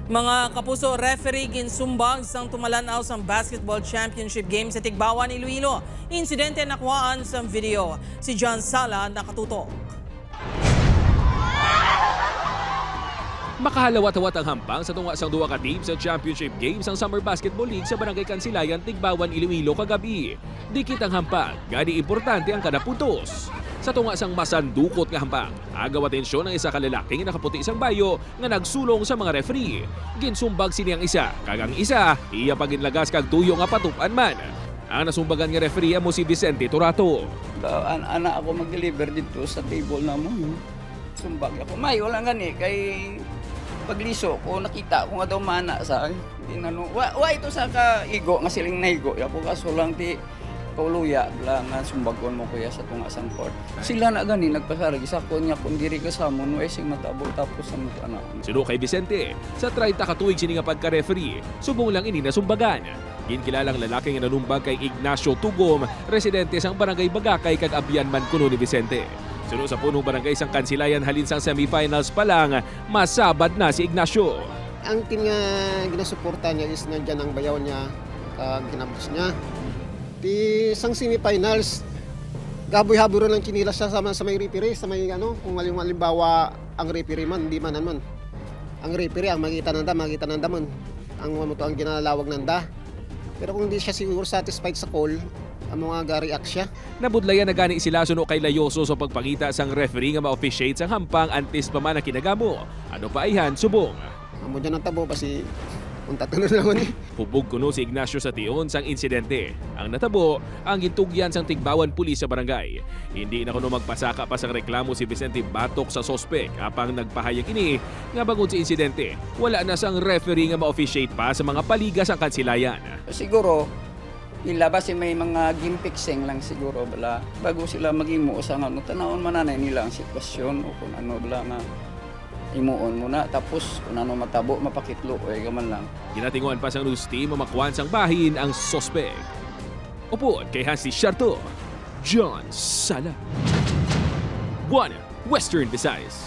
Mga kapuso, referee ginsumbag sang tumalanaw sa Basketball Championship Game sa Tigbawan, Iloilo. Insidente nakuhaan sa video. Si John Sala nakatutok. Makahalawat-hawat ang hampang sa tunga sang duwa ka team sa Championship Games ang Summer Basketball League sa Barangay Kansilayan, Tigbawan, Iloilo kagabi. Dikit ang hampang, gani importante ang kada puntos. Sa tunga sang masandukot nga hampang, agaw atensyon ang isa ka lalaking nakaputi isang bayo nga nagsulong sa mga referee. Ginsumbag sini ang isa, kagang isa, iya paginlagas kag tuyo nga patupan man. Ang nasumbagan nga referee mo si Vicente Turato. Anak ako mag-deliver dito sa table na mo. Sumbag ako. May, wala gani. Kay pagliso ko, nakita ko nga daw mana sa akin. Wa ito sa kaigo, nga siling naigo. Ako kaso lang ti kauluya. Bla nga sumbagon mo kuya sa tunga sang court. Sila na gani, nagpasarag. Isa ko niya kung diri kasama, no sing matabo tapos sa mga anak. Sino kay Vicente, sa 30 katuig sini nga pagka-referee, subong lang ini nasumbagan. Ginkilalang lalaki nga nanumbag kay Ignacio Tugom, residente sang Barangay Bagakay kag abyan man kuno ni Vicente. Sunod sa punong barangay sang Kansilayan halin sang semifinals pa lang, masabad na si Ignacio. Ang team nga ginasuporta niya is nandyan ang bayaw niya kag ginabos niya. Di sang semifinals, gaboy-haburo lang kinilas siya sa may referee, sa may kung halimbawa ang referee man, di man naman. Ang referee ang makita nanda man. Ang mamuto ang ginalawag nanda. Pero kung hindi siya siguro satisfied sa call, ang mga ga-react siya. Nabudlayan na gani sila suno kay Layoso sa pagpangita sang referee nga ma-officiate sang hampang antes pa man ang kinagamo. Ano pa ayhan subong. Amo dyan ang tabo kasi kung tatanong naman Hubog kuno si Ignacio sa tion sang insidente. Ang natabo, ang gintugyan sang Tigbawan Pulis sa barangay. Hindi na kuno magpasaka pa sang reklamo si Vicente batok sa sospek apang nagpahayag ini nga bangod sa insidente, wala na sang referee nga ma-officiate pa sa mga paliga sang Kansilayan. Siguro, ilabas may mga game fixing lang siguro bala bago sila mag-imo sa ano tanawon mananay nila ang sitwasyon o kung ano bala na imuon muna tapos kung ano matabo mapakitlo gaman lang. Ginatinguan pa sang news team mamakwan sang bahin ang sospek. Upod kay Hansi Sharto, John Sala. One Western Visayas.